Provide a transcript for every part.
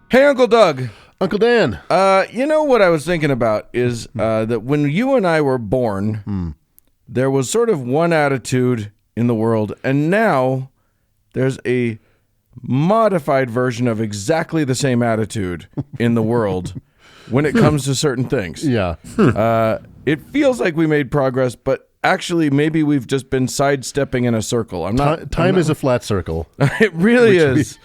Hey, Uncle Doug. Uncle Dan. You know what I was thinking about is that when you and I were born, there was sort of one attitude in the world, and now there's a modified version of exactly the same attitude in the world when it comes to certain things. Yeah. It feels like we made progress, but actually maybe we've just been sidestepping in a circle. Time is a flat circle. It really is.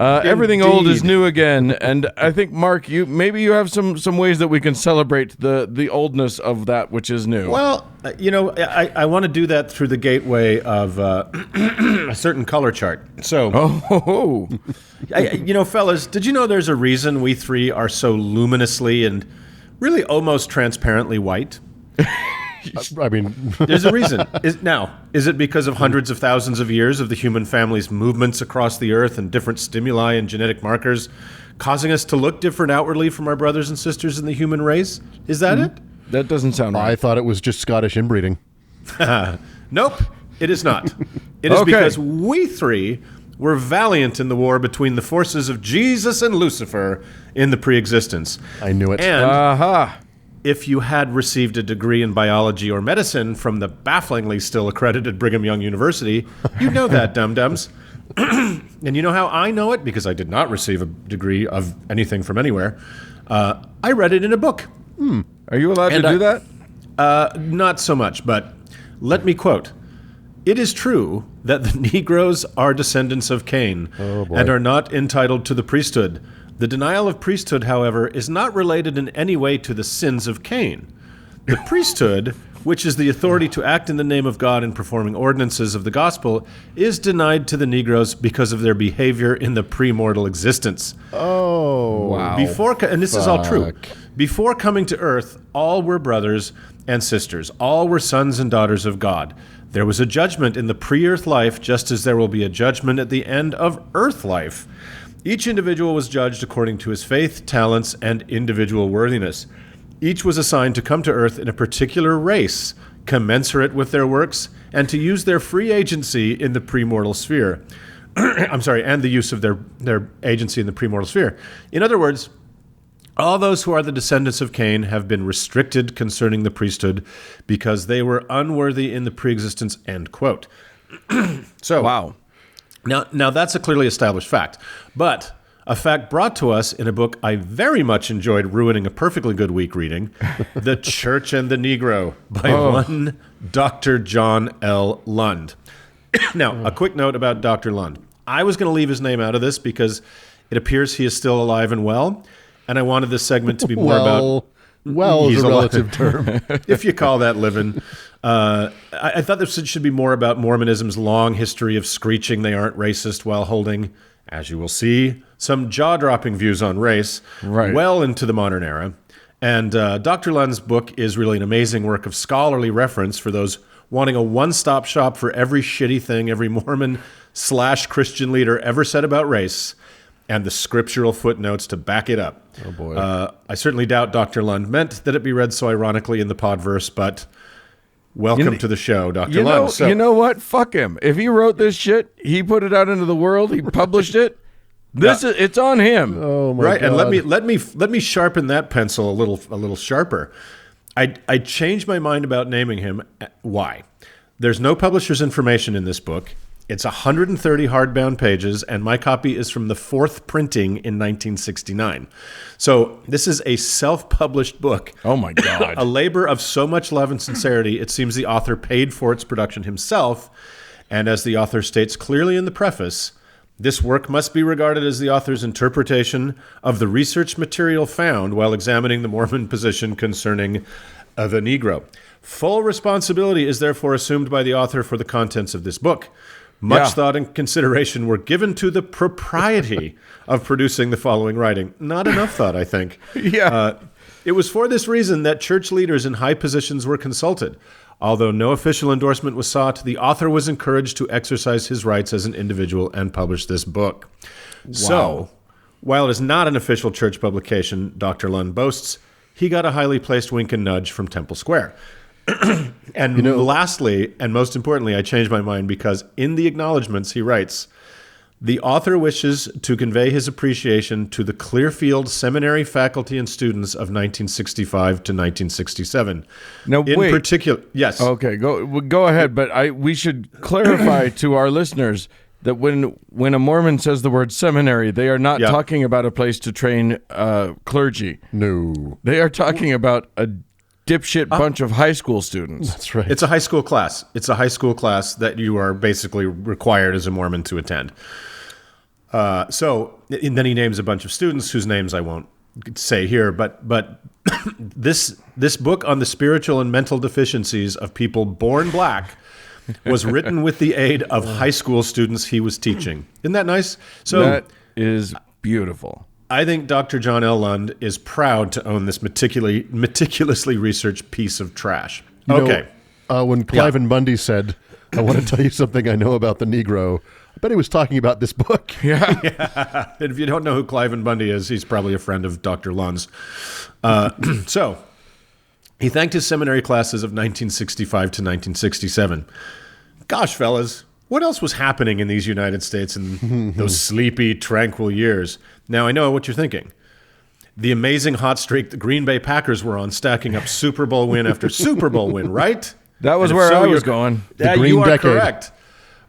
Everything old is Indeed. new again, and I think, Mark, you have some ways that we can celebrate the oldness of that which is new. Well, I want to do that through the gateway of a certain color chart. So, fellas, did you know there's a reason we three are so luminously and really almost transparently white? I mean, There's a reason. Is it because of hundreds of thousands of years of the human family's movements across the earth and different stimuli and genetic markers causing us to look different outwardly from our brothers and sisters in the human race? Is that it? That doesn't sound right. I thought it was just Scottish inbreeding. Nope, it is not. It is Okay. because we three were valiant in the war between the forces of Jesus and Lucifer in the pre-existence. I knew it. And Aha. if you had received a degree in biology or medicine from the bafflingly still accredited Brigham Young University, you'd know that, dum-dums. And you know how I know it? Because I did not receive a degree of anything from anywhere. I read it in a book. Are you allowed to do that? Not so much, but let me quote. It is true that the Negroes are descendants of Cain and are not entitled to the priesthood. The denial of priesthood, however, is not related in any way to the sins of Cain. The priesthood, which is the authority to act in the name of God in performing ordinances of the gospel, is denied to the Negroes because of their behavior in the premortal existence. Oh. Wow. And this is all true. Before coming to earth, all were brothers and sisters. All were sons and daughters of God. There was a judgment in the pre-earth life, just as there will be a judgment at the end of earth life. Each individual was judged according to his faith, talents, and individual worthiness. Each was assigned to come to earth in a particular race, commensurate with their works, and to use their free agency in the premortal sphere. And the use of their agency in the premortal sphere. In other words, all those who are the descendants of Cain have been restricted concerning the priesthood because they were unworthy in the preexistence, end quote. So, Wow. Now that's a clearly established fact, but a fact brought to us in a book I very much enjoyed ruining a perfectly good week reading, The Church and the Negro by one Dr. John L. Lund. Now, a quick note about Dr. Lund. I was going to leave his name out of this because it appears he is still alive and well, and I wanted this segment to be more about... Well He's is a alive. relative term. if you call that living. I thought this should be more about Mormonism's long history of screeching they aren't racist while holding, as you will see, some jaw-dropping views on race well into the modern era. And Dr. Lund's book is really an amazing work of scholarly reference for those wanting a one-stop shop for every shitty thing every Mormon/Christian leader ever said about race, and the scriptural footnotes to back it up. Oh, boy. I certainly doubt Dr. Lund meant that it be read so ironically in the podverse, but welcome to the show, Dr. Lund. You know what? Fuck him. If he wrote this shit, he put it out into the world, he published it. It's on him. Oh, my right, God. and let me sharpen that pencil a little sharper. I changed my mind about naming him. Why? There's no publisher's information in this book. It's 130 hardbound pages, and my copy is from the fourth printing in 1969. So this is a self-published book. Oh, my God. A labor of so much love and sincerity, it seems the author paid for its production himself. And as the author states clearly in the preface, this work must be regarded as the author's interpretation of the research material found while examining the Mormon position concerning the Negro. Full responsibility is therefore assumed by the author for the contents of this book. Much thought and consideration were given to the propriety of producing the following writing. Not enough thought, I think. It was for this reason that church leaders in high positions were consulted. Although no official endorsement was sought, the author was encouraged to exercise his rights as an individual and publish this book. Wow. So, while it is not an official church publication, Dr. Lund boasts, he got a highly placed wink and nudge from Temple Square. And lastly, and most importantly, I changed my mind because in the acknowledgments he writes, The author wishes to convey his appreciation to the Clearfield Seminary faculty and students of 1965 to 1967. Now, in wait. particular, yes. Okay, go ahead, but we should clarify to our listeners that when a Mormon says the word seminary, they are not talking about a place to train clergy. No. They are talking about a dipshit bunch of high school students. That's right. It's a high school class. It's a high school class that you are basically required as a Mormon to attend. And then he names a bunch of students whose names I won't say here, but this book on the spiritual and mental deficiencies of people born black was written with the aid of high school students he was teaching. Isn't that nice? So that is beautiful. I think Dr. John L. Lund is proud to own this meticulously researched piece of trash. Okay. When Cliven Bundy said, "I want to tell you something I know about the Negro," I bet he was talking about this book. Yeah. And if you don't know who Cliven Bundy is, he's probably a friend of Dr. Lund's. So he thanked his seminary classes of 1965 to 1967. Gosh, fellas, what else was happening in these United States in those sleepy, tranquil years? Now, I know what you're thinking. The amazing hot streak the Green Bay Packers were on, stacking up Super Bowl win after Super Bowl win, right? That was where I was going. Yeah, green you are decade. correct.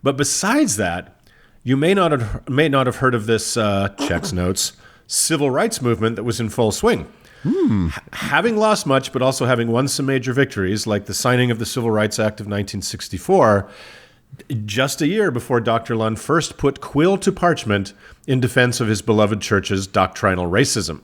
But besides that, you may not have heard of this, checks notes, civil rights movement that was in full swing. Having lost much, but also having won some major victories, like the signing of the Civil Rights Act of 1964, just a year before Dr. Lund first put quill to parchment in defense of his beloved church's doctrinal racism.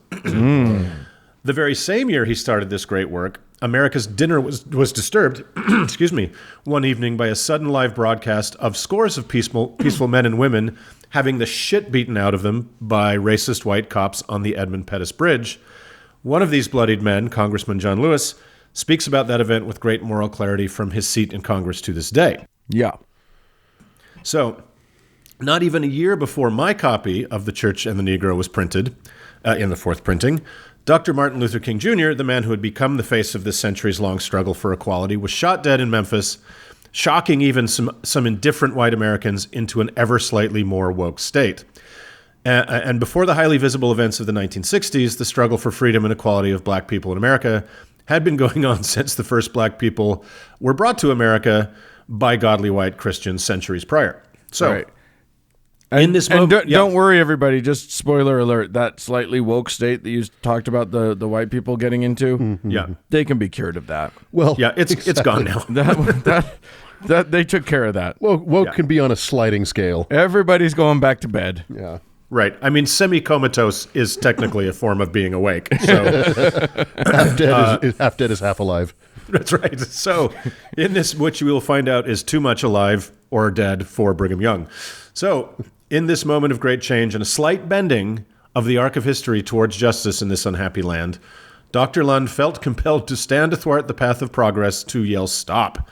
The very same year he started this great work, America's dinner was disturbed, excuse me, one evening by a sudden live broadcast of scores of peaceful men and women having the shit beaten out of them by racist white cops on the Edmund Pettus Bridge. One of these bloodied men, Congressman John Lewis, speaks about that event with great moral clarity from his seat in Congress to this day. Yeah. So, not even a year before my copy of The Church and the Negro was printed, in the fourth printing, Dr. Martin Luther King Jr., the man who had become the face of this centuries-long struggle for equality, was shot dead in Memphis, shocking even some indifferent white Americans into an ever slightly more woke state. And before the highly visible events of the 1960s, the struggle for freedom and equality of black people in America had been going on since the first black people were brought to America by godly white Christians centuries prior. So, Right. in this moment, don't worry, everybody. Just spoiler alert: that slightly woke state that you talked about the white people getting into, they can be cured of that. Well, it's gone now. That they took care of that. woke can be on a sliding scale. Everybody's going back to bed. Yeah. Right. I mean, semi-comatose is technically a form of being awake. So Half dead is half alive. that's right. So in this, which you will find out is too much alive or dead for Brigham Young. So in this moment of great change and a slight bending of the arc of history towards justice in this unhappy land, Dr. Lund felt compelled to stand athwart the path of progress to yell stop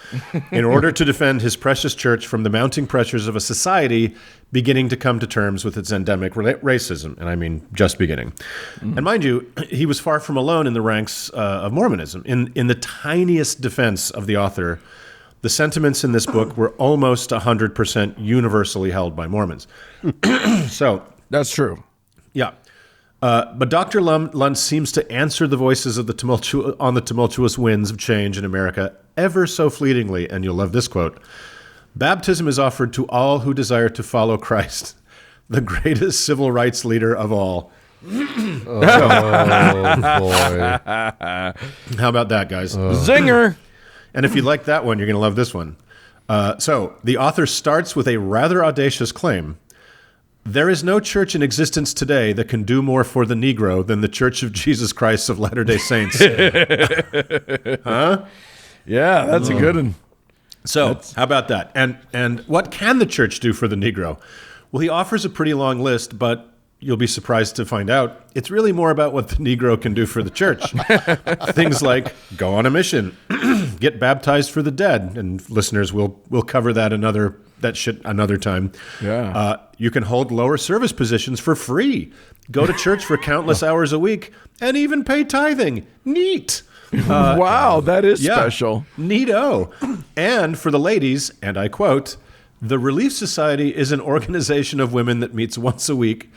in order to defend his precious church from the mounting pressures of a society beginning to come to terms with its endemic racism. And I mean, just beginning. And mind you, he was far from alone in the ranks of Mormonism. In the tiniest defense of the author, the sentiments in this book were almost 100% universally held by Mormons. So That's true. yeah. But Dr. Lund seems to answer the voices of the tumultuous winds of change in America ever so fleetingly, and you'll love this quote. Baptism is offered to all who desire to follow Christ, the greatest civil rights leader of all. Oh, boy. How about that, guys? Zinger. And if you like that one, you're going to love this one. So the author starts with a rather audacious claim. There is no church in existence today that can do more for the Negro than the Church of Jesus Christ of Latter-day Saints. Huh? Yeah, that's a good one. So, how about that? And what can the church do for the Negro? Well, he offers a pretty long list, but you'll be surprised to find out it's really more about what the Negro can do for the church. Things like go on a mission, get baptized for the dead, and listeners, we'll cover that another time. Yeah. You can hold lower service positions for free, go to church for countless hours a week, and even pay tithing. Neat. Wow, that is Yeah. special. Neato. And for the ladies, and I quote, The Relief Society is an organization of women that meets once a week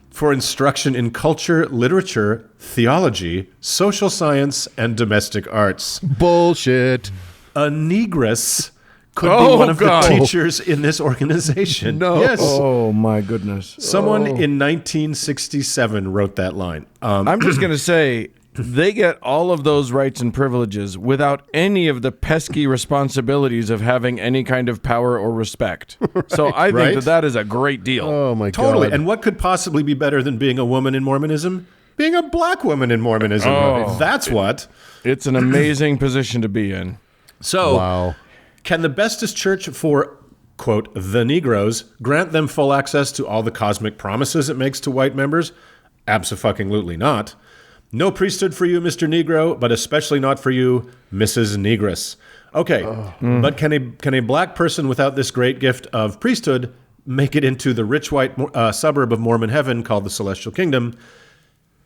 for instruction in culture, literature, theology, social science, and domestic arts. Bullshit. A negress could be one of the teachers in this organization. No. Yes. Oh, my goodness. Someone in 1967 wrote that line. I'm just going to say, they get all of those rights and privileges without any of the pesky responsibilities of having any kind of power or respect. So I think that is a great deal. Oh, my God. Totally. And what could possibly be better than being a woman in Mormonism? Being a black woman in Mormonism. Oh. That's what. It's an amazing position to be in. So, Wow. Can the bestest church for, quote, the Negroes grant them full access to all the cosmic promises it makes to white members? Abso-fucking-lutely not. No priesthood for you, Mr. Negro, but especially not for you, Mrs. Negress. Okay, but can a black person without this great gift of priesthood make it into the rich white suburb of Mormon heaven called the Celestial Kingdom?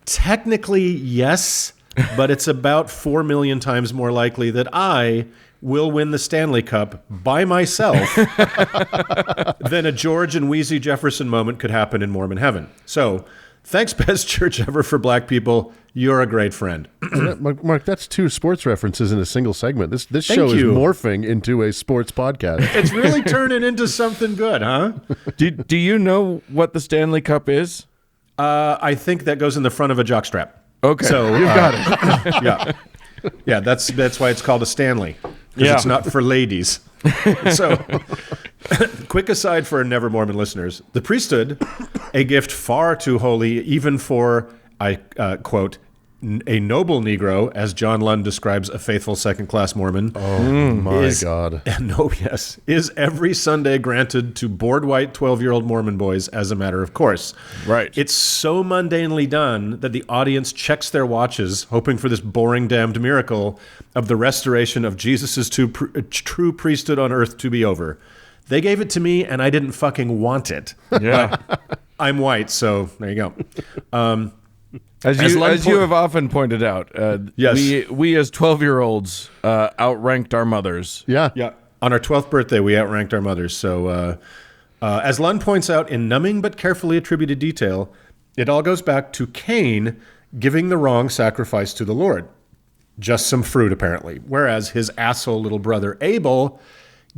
Technically, yes, but it's about 4 million times more likely that I will win the Stanley Cup by myself than a George and Wheezy Jefferson moment could happen in Mormon heaven. So, thanks, best church ever for black people. You're a great friend. Mark, that's 2 sports references in a single segment. This show is morphing into a sports podcast. It's really turning into something good, huh? Do you know what the Stanley Cup is? I think that goes in the front of a jockstrap. Okay, So you've got it. Yeah, that's why it's called a Stanley. Because it's not for ladies. So, quick aside for Never Mormon listeners. The priesthood, a gift far too holy even for, I quote, a noble Negro, as John Lund describes a faithful second-class Mormon. Oh, my God. Is every Sunday granted to bored white 12-year-old Mormon boys as a matter of course. Right. It's so mundanely done that the audience checks their watches, hoping for this boring damned miracle of the restoration of Jesus' true priesthood on earth to be over. They gave it to me, and I didn't fucking want it. Yeah. I'm white, so there you go. As you have often pointed out, Yes. we as 12-year-olds outranked our mothers. Yeah. Yeah. On our 12th birthday, we outranked our mothers. So, as Lund points out in numbing but carefully attributed detail, it all goes back to Cain giving the wrong sacrifice to the Lord. Just some fruit, apparently. Whereas his asshole little brother Abel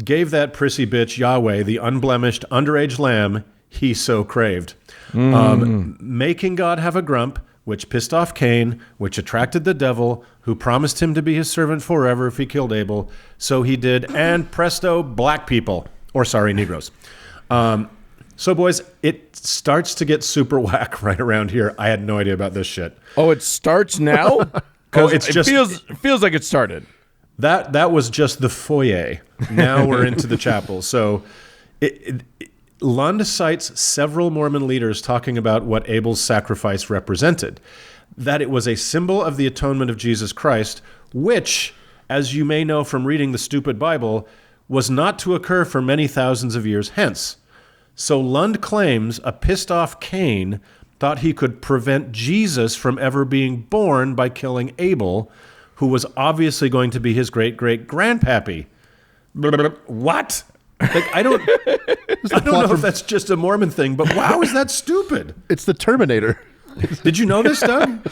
gave that prissy bitch Yahweh the unblemished underage lamb he so craved. Making God have a grump, which pissed off Cain, which attracted the devil, who promised him to be his servant forever if he killed Abel. So he did, and presto, black people. Or sorry, Negroes. So boys, it starts to get super whack right around here. I had no idea about this shit. Oh, it starts now? Oh, It feels like it started. That was just the foyer. Now we're into the chapel. So Lund cites several Mormon leaders talking about what Abel's sacrifice represented, that it was a symbol of the atonement of Jesus Christ, which, as you may know from reading the stupid Bible, was not to occur for many thousands of years hence. So Lund claims a pissed-off Cain thought he could prevent Jesus from ever being born by killing Abel, who was obviously going to be his great-great-grandpappy. What? Like, I don't know if that's just a Mormon thing, but wow, is that stupid? It's the Terminator. Did you know this, Doug?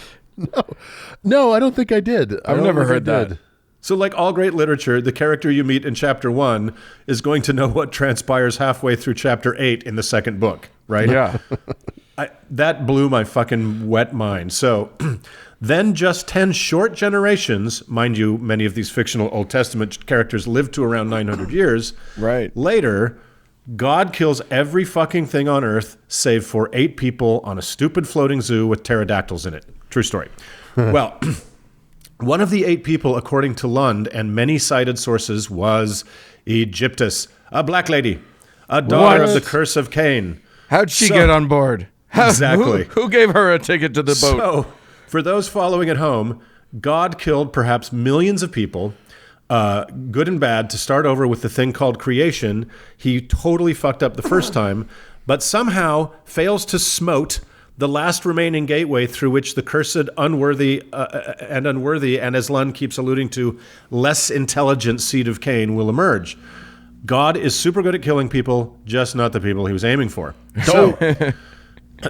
No, I don't think I did. I've never heard that. So like all great literature, the character you meet in chapter 1 is going to know what transpires halfway through chapter 8 in the second book, right? Yeah. That blew my fucking wet mind. So then just 10 short generations, mind you, many of these fictional Old Testament characters lived to around 900 years. Right. Later, God kills every fucking thing on earth save for 8 people on a stupid floating zoo with pterodactyls in it. True story. Well, one of the 8 people, according to Lund and many cited sources, was Egyptus, a black lady, a daughter of the curse of Cain. How'd she get on board? Exactly. Who gave her a ticket to the boat? So, for those following at home, God killed perhaps millions of people, good and bad, to start over with the thing called creation. He totally fucked up the first time, but somehow fails to smote the last remaining gateway through which the cursed, unworthy, and as Lund keeps alluding to, less intelligent seed of Cain will emerge. God is super good at killing people, just not the people he was aiming for. So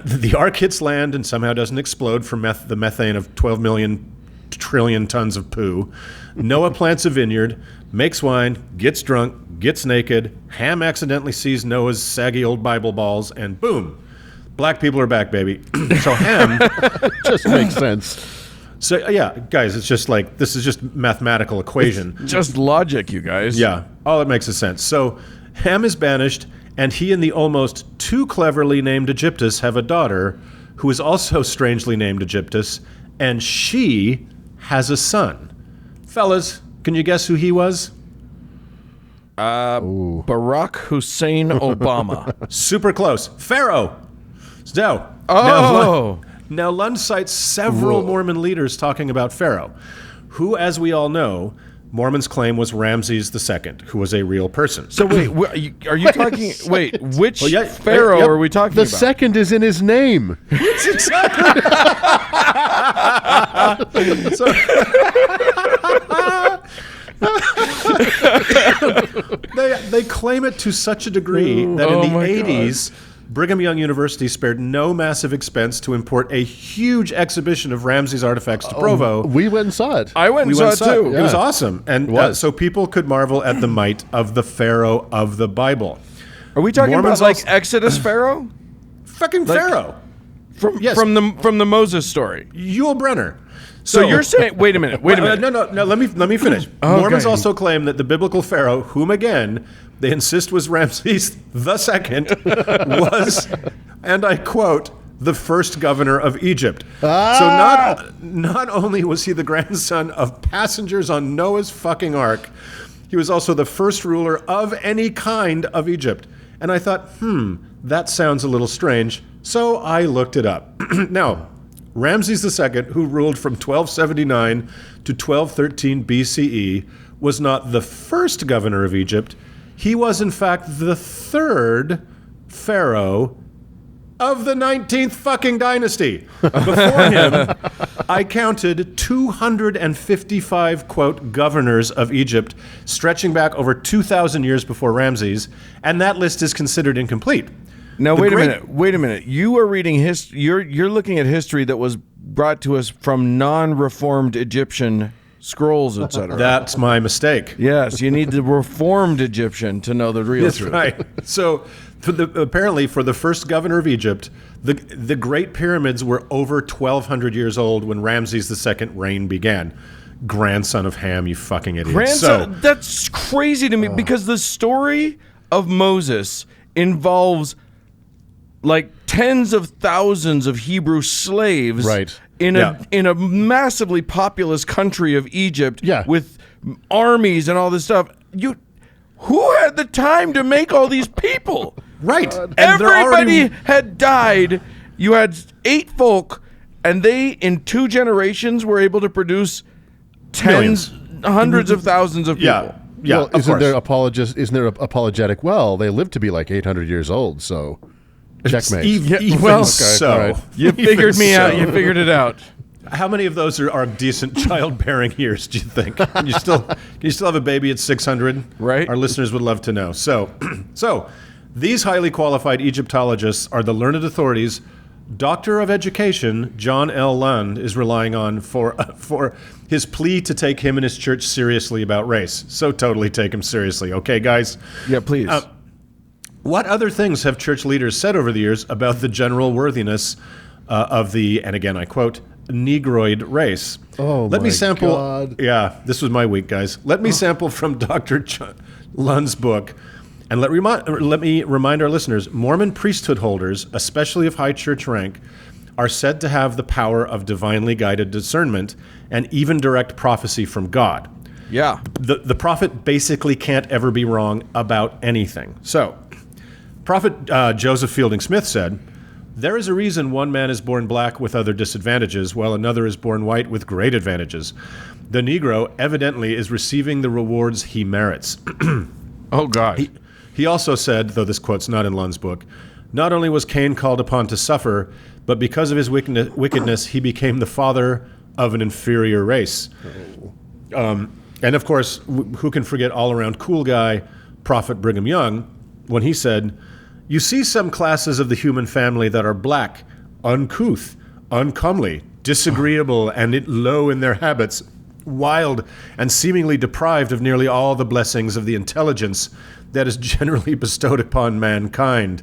the ark hits land and somehow doesn't explode from the methane of 12 million trillion tons of poo. Noah plants a vineyard, makes wine, gets drunk, gets naked. Ham accidentally sees Noah's saggy old Bible balls, and boom, black people are back, baby. So Ham Just makes sense. So yeah, guys, it's just like, this is just mathematical equation. Just logic, you guys. Yeah, all it makes is sense. So Ham is banished, and he and the almost too cleverly named Egyptus have a daughter who is also strangely named Egyptus, and she has a son. Fellas, can you guess who he was? Barack Hussein Obama. Super close. Pharaoh. So, Oh! Now, Lund cites several Mormon leaders talking about Pharaoh, who, as we all know, Mormons claim was Ramses II, who was a real person. So wait, are you talking? Wait, which Well, yeah, pharaoh yep. are we talking The about? second is in his name. It's exactly. So, they claim it to such a degree that in the my 80s, Brigham Young University spared no massive expense to import a huge exhibition of Ramses artifacts to Provo. We went and saw it. I went and saw it too. It was awesome. And was. so people could marvel at the might of the Pharaoh of the Bible. Are we talking Mormons about like also- Exodus Pharaoh Fucking Pharaoh. from Yes. from the Moses story? Yul Brynner. So you're saying? Wait a minute. Wait a minute. No. Let me finish. Okay. Mormons also claim that the biblical Pharaoh, whom again they insist was Ramses II, was, and I quote, the first governor of Egypt. So not only was he the grandson of passengers on Noah's fucking ark, he was also the first ruler of any kind of Egypt. And I thought, that sounds a little strange. So I looked it up. Now, Ramses II, who ruled from 1279 to 1213 BCE, was not the first governor of Egypt. He was, in fact, the third pharaoh of the 19th fucking dynasty. Before him, I counted 255, quote, governors of Egypt, stretching back over 2,000 years before Ramses, and that list is considered incomplete. Now wait a minute. You are reading history. You're looking at history that was brought to us from non-reformed Egyptian scrolls, etc. That's my mistake. Yes, you need the reformed Egyptian to know the real That's truth. right. So, apparently, for the first governor of Egypt, the Great Pyramids were over 1,200 years old when Ramses II's reign began. Grandson of Ham, you fucking idiot. Grandson, that's crazy to me because the story of Moses involves like tens of thousands of Hebrew slaves Right. in a massively populous country of Egypt with armies and all this stuff. Who had the time to make all these people? Right. And Everybody had died. You had 8 folk, and they, in 2 generations, were able to produce hundreds of thousands of people. Yeah, well, of course. Isn't there apologetic? Well, they lived to be like 800 years old, so checkmate. Even so. all right. You figured me out. You figured it out. How many of those are decent childbearing years, do you think? Can you still have a baby at 600? Right. Our listeners would love to know. So these highly qualified Egyptologists are the learned authorities Doctor of Education John L. Lund is relying on for his plea to take him and his church seriously about race. So totally take him seriously. Okay, guys? Yeah, please. What other things have church leaders said over the years about the general worthiness of the, and again I quote, Negroid race? Let me sample. God. Yeah, this was my week, guys. Let me sample from Dr. Lund's book. And let me remind our listeners, Mormon priesthood holders, especially of high church rank, are said to have the power of divinely guided discernment and even direct prophecy from God. Yeah. The prophet basically can't ever be wrong about anything. So, Prophet Joseph Fielding Smith said, "There is a reason one man is born black with other disadvantages, while another is born white with great advantages. The Negro evidently is receiving the rewards he merits." Oh, God. He also said, though this quote's not in Lund's book, not only was Cain called upon to suffer, but because of his wickedness, he became the father of an inferior race. And of course, who can forget all-around cool guy, prophet Brigham Young when he said, "You see some classes of the human family that are black, uncouth, uncomely, disagreeable, and low in their habits, wild, and seemingly deprived of nearly all the blessings of the intelligence that is generally bestowed upon mankind."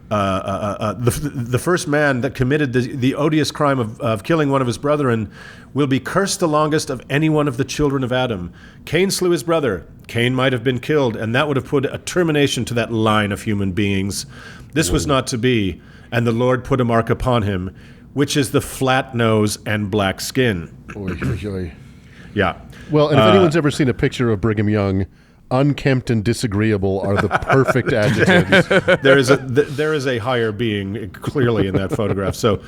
The first man that committed the odious crime of killing one of his brethren will be cursed the longest of any one of the children of Adam. Cain slew his brother. Cain might have been killed, and that would have put a termination to that line of human beings. This was not to be, and the Lord put a mark upon him, which is the flat nose and black skin. Oy, oy, oy. Yeah. Well, and if anyone's ever seen a picture of Brigham Young, unkempt and disagreeable are the perfect adjectives. There is a higher being clearly in that photograph. So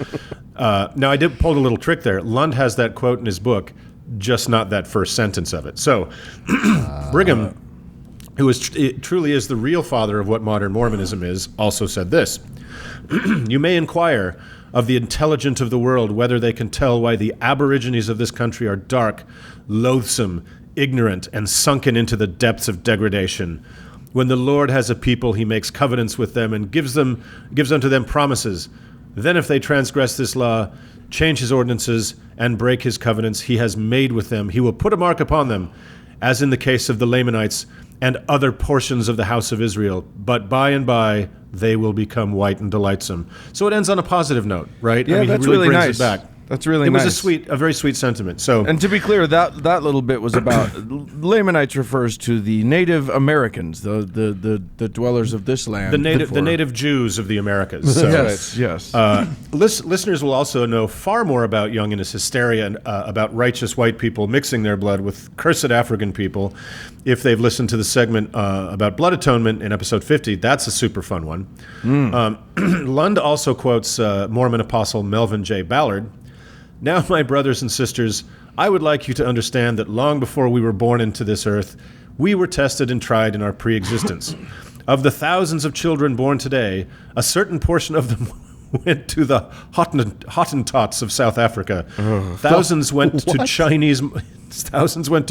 now I did pull a little trick there. Lund has that quote in his book, just not that first sentence of it. So Brigham, who truly is the real father of what modern Mormonism is, also said this: "You may inquire of the intelligent of the world whether they can tell why the aborigines of this country are dark, loathsome, ignorant, and sunken into the depths of degradation. When the Lord has a people, he makes covenants with them and gives unto them promises. Then if they transgress this law, change his ordinances, and break his covenants he has made with them, he will put a mark upon them, as in the case of the Lamanites and other portions of the house of Israel. But by and by they will become white and delightsome." So it ends on a positive note, right? Yeah, I mean, that's he really really brings nice. it back. That's really It nice. was a very sweet sentiment. So, And to be clear, that little bit was about Lamanites refers to the Native Americans, the dwellers of this land. the native Jews of the Americas. So, yes. listeners will also know far more about Young and his hysteria and about righteous white people mixing their blood with cursed African people if they've listened to the segment about blood atonement in episode 50. That's a super fun one. Lund also quotes Mormon apostle Melvin J. Ballard. "Now, my brothers and sisters, I would like you to understand that long before we were born into this earth, we were tested and tried in our pre-existence. Of the thousands of children born today, a certain portion of them went to the Hottentots of South Africa. Thousands went to Chinese mothers. Thousands went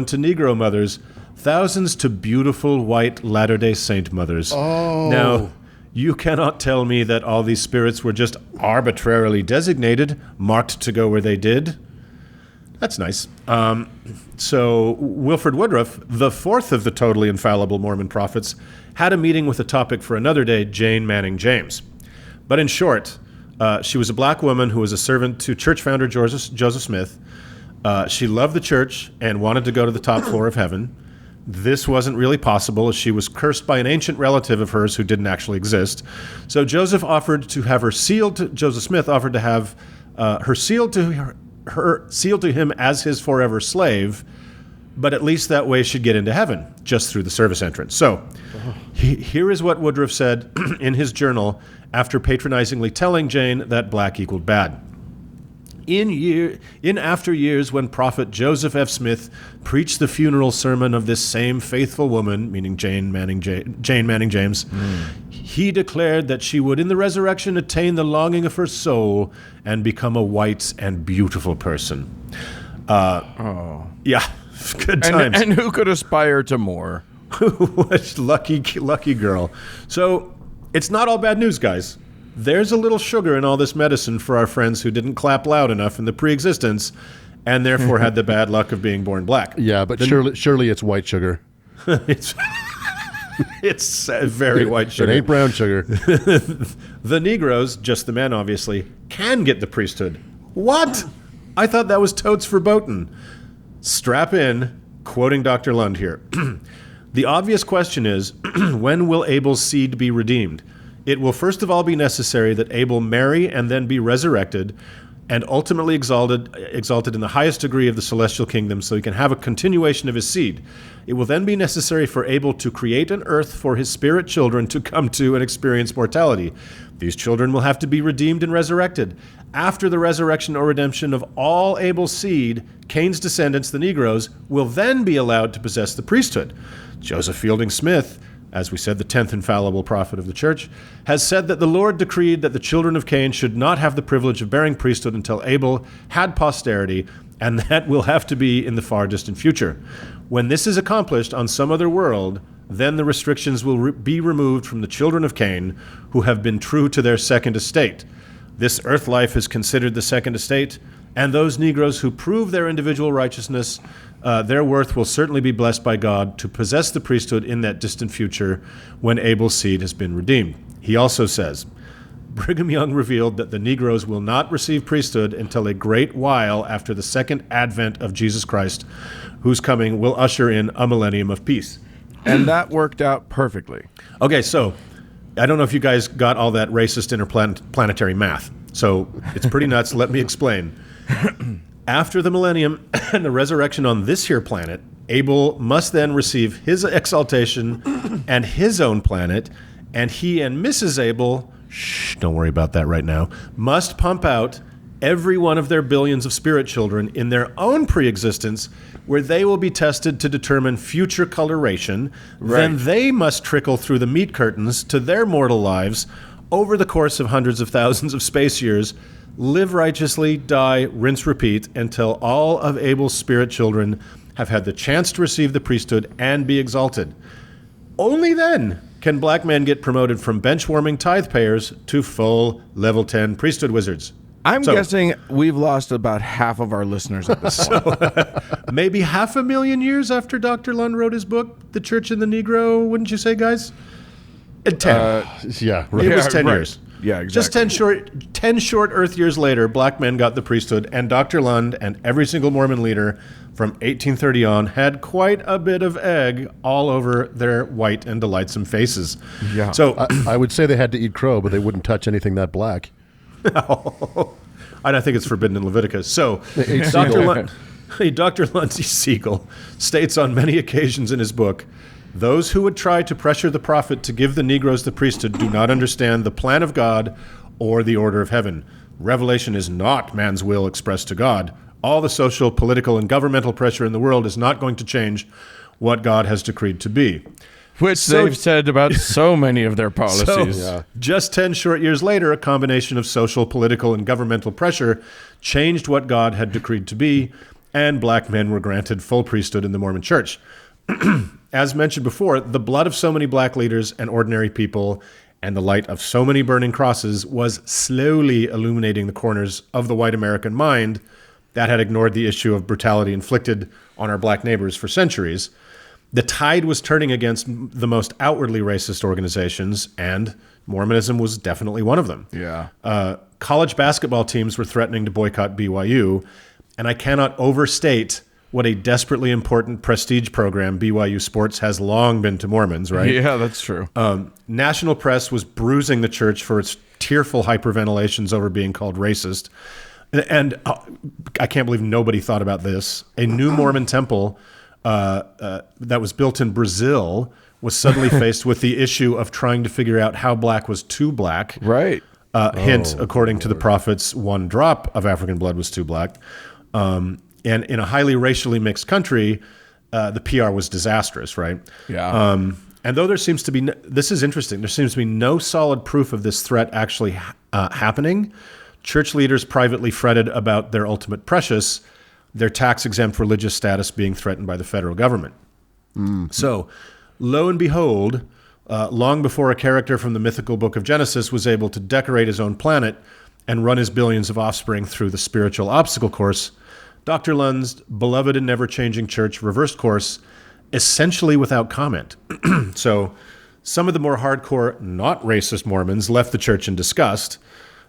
to Negro mothers. Thousands to beautiful white Latter-day Saint mothers. Now, you cannot tell me that all these spirits were just arbitrarily designated, marked to go where they did." That's nice. So Wilford Woodruff, the fourth of the totally infallible Mormon prophets, had a meeting with a topic for another day, Jane Manning James. But in short, she was a black woman who was a servant to church founder Joseph Smith. She loved the church and wanted to go to the top floor of heaven. This wasn't really possible, as she was cursed by an ancient relative of hers who didn't actually exist. So Joseph Smith offered to have her sealed to him as his forever slave, but at least that way she'd get into heaven, just through the service entrance. So here is what Woodruff said in his journal after patronizingly telling Jane that black equaled bad. In after years, when Prophet Joseph F. Smith preached the funeral sermon of this same faithful woman, meaning Jane Manning James, he declared that she would in the resurrection attain the longing of her soul and become a white and beautiful person. Yeah, good times. And who could aspire to more? What lucky girl. So it's not all bad news, guys. There's a little sugar in all this medicine for our friends who didn't clap loud enough in the pre-existence and therefore had the bad luck of being born black. Yeah, but surely it's white sugar. It's very white sugar. It ain't brown sugar. The Negroes, just the men obviously, can get the priesthood. What? I thought that was totes verboten. Strap in, quoting Dr. Lund here. "The obvious question is, when will Abel's seed be redeemed? It will first of all be necessary that Abel marry and then be resurrected and ultimately exalted in the highest degree of the celestial kingdom so he can have a continuation of his seed. It will then be necessary for Abel to create an earth for his spirit children to come to and experience mortality. These children will have to be redeemed and resurrected. After the resurrection or redemption of all Abel's seed, Cain's descendants, the Negroes, will then be allowed to possess the priesthood. Joseph Fielding Smith, as we said, the 10th infallible prophet of the church, has said that the Lord decreed that the children of Cain should not have the privilege of bearing priesthood until Abel had posterity, and that will have to be in the far distant future. When this is accomplished on some other world, then the restrictions will be removed from the children of Cain who have been true to their second estate. This earth life is considered the second estate, and those Negroes who prove their individual righteousness, their worth will certainly be blessed by God to possess the priesthood in that distant future when Abel's seed has been redeemed. He also says, Brigham Young revealed that the Negroes will not receive priesthood until a great while after the second advent of Jesus Christ, whose coming will usher in a millennium of peace. And that worked out perfectly. Okay, so I don't know if you guys got all that racist interplanetary math. So it's pretty nuts. Let me explain. After the millennium and the resurrection on this here planet, Abel must then receive his exaltation and his own planet, and he and Mrs. Abel, don't worry about that right now, must pump out every one of their billions of spirit children in their own pre-existence, where they will be tested to determine future coloration. Right. Then they must trickle through the meat curtains to their mortal lives over the course of hundreds of thousands of space years, live righteously, die, rinse, repeat, until all of Abel's spirit children have had the chance to receive the priesthood and be exalted. Only then can black men get promoted from bench-warming tithe payers to full level 10 priesthood wizards. I'm guessing we've lost about half of our listeners at this point. Maybe 500,000 years after Dr. Lund wrote his book, The Church and the Negro, wouldn't you say, guys? 10. Yeah, It right. was 10 right. years. Yeah, exactly. Just 10 short Earth years later, black men got the priesthood, and Dr. Lund and every single Mormon leader from 1830 on had quite a bit of egg all over their white and delightsome faces. Yeah. So I would say they had to eat crow, but they wouldn't touch anything that black. I don't think it's forbidden in Leviticus. So ate Dr. seagull. Lund, Dr. Lindsay Siegel states on many occasions in his book, those who would try to pressure the prophet to give the Negroes the priesthood do not understand the plan of God or the order of heaven. Revelation is not man's will expressed to God. All the social, political, and governmental pressure in the world is not going to change what God has decreed to be. Which they've said about so many of their policies. Just 10 short years later, a combination of social, political, and governmental pressure changed what God had decreed to be, and black men were granted full priesthood in the Mormon Church. As mentioned before, the blood of so many black leaders and ordinary people and the light of so many burning crosses was slowly illuminating the corners of the white American mind that had ignored the issue of brutality inflicted on our black neighbors for centuries. The tide was turning against the most outwardly racist organizations, and Mormonism was definitely one of them. Yeah. College basketball teams were threatening to boycott BYU, and I cannot overstate what a desperately important prestige program BYU sports has long been to Mormons, right? Yeah, that's true. National press was bruising the church for its tearful hyperventilations over being called racist. And I can't believe nobody thought about this. A new Mormon temple that was built in Brazil was suddenly faced with the issue of trying to figure out how black was too black. Right. Hint, according to the prophets, one drop of African blood was too black. And in a highly racially mixed country, the PR was disastrous, right? Yeah. And though there seems to be, this is interesting, there seems to be no solid proof of this threat actually happening. Church leaders privately fretted about their ultimate precious, their tax-exempt religious status being threatened by the federal government. So, lo and behold, long before a character from the mythical book of Genesis was able to decorate his own planet and run his billions of offspring through the spiritual obstacle course, Dr. Lund's beloved and never-changing church reversed course, essentially without comment. So some of the more hardcore, not racist Mormons left the church in disgust.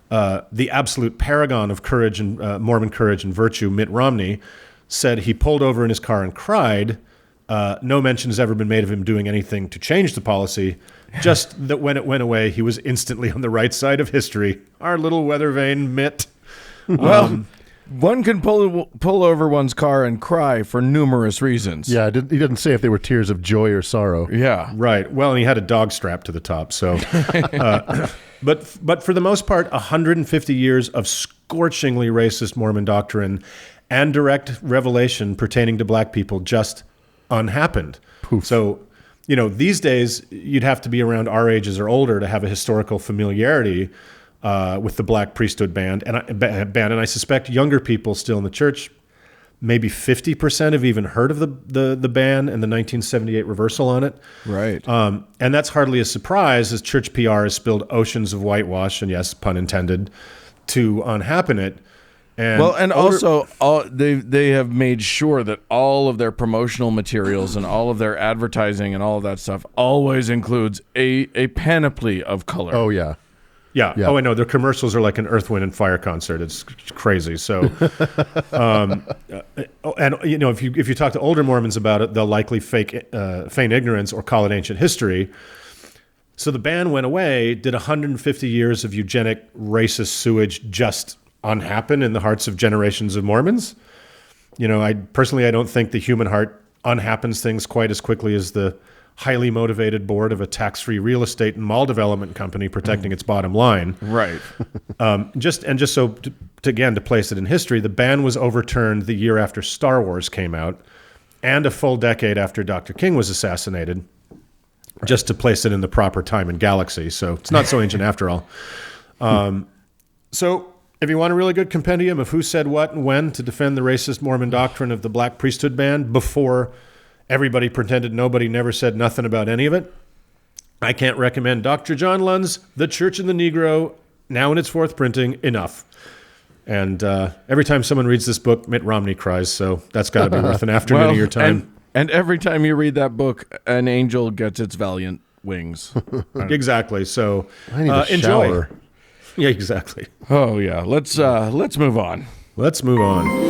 The absolute paragon of courage and Mormon courage and virtue, Mitt Romney, said he pulled over in his car and cried. No mention has ever been made of him doing anything to change the policy, just that when it went away, he was instantly on the right side of history. Our little weather vane, Mitt. Well, one can pull over one's car and cry for numerous reasons. Yeah, he didn't say if they were tears of joy or sorrow. Yeah. Right. Well, and he had a dog strapped to the top. So, but for the most part, 150 years of scorchingly racist Mormon doctrine and direct revelation pertaining to black people just unhappened. Poof. So, these days you'd have to be around our ages or older to have a historical familiarity with the black priesthood band, and I suspect younger people still in the church maybe 50% have even heard of the ban and the 1978 reversal on it. Right. And that's hardly a surprise, as church PR has spilled oceans of whitewash, and yes, pun intended, to unhappen it. And also they have made sure that all of their promotional materials and all of their advertising and all of that stuff always includes a panoply of color. Oh, yeah. Yeah. Oh, I know. Their commercials are like an Earth, Wind, and Fire concert. It's crazy. So, and if you talk to older Mormons about it, they'll likely feign ignorance or call it ancient history. So the ban went away. Did 150 years of eugenic, racist sewage just unhappen in the hearts of generations of Mormons? I don't think the human heart unhappens things quite as quickly as the highly motivated board of a tax-free real estate and mall development company protecting its bottom line. Right. To place it in history, the ban was overturned the year after Star Wars came out and a full decade after Dr. King was assassinated, just to place it in the proper time and galaxy. So it's not so ancient after all. So if you want a really good compendium of who said what and when to defend the racist Mormon doctrine of the black priesthood ban before everybody pretended nobody never said nothing about any of it, I can't recommend Dr. John Lund's The Church and the Negro, now in its fourth printing, enough. And every time someone reads this book, Mitt Romney cries, so that's got to be worth an afternoon of your time. And every time you read that book, an angel gets its valiant wings. Exactly. So I need a enjoy. shower. Yeah, exactly. Oh, yeah. Let's move on. Let's move on.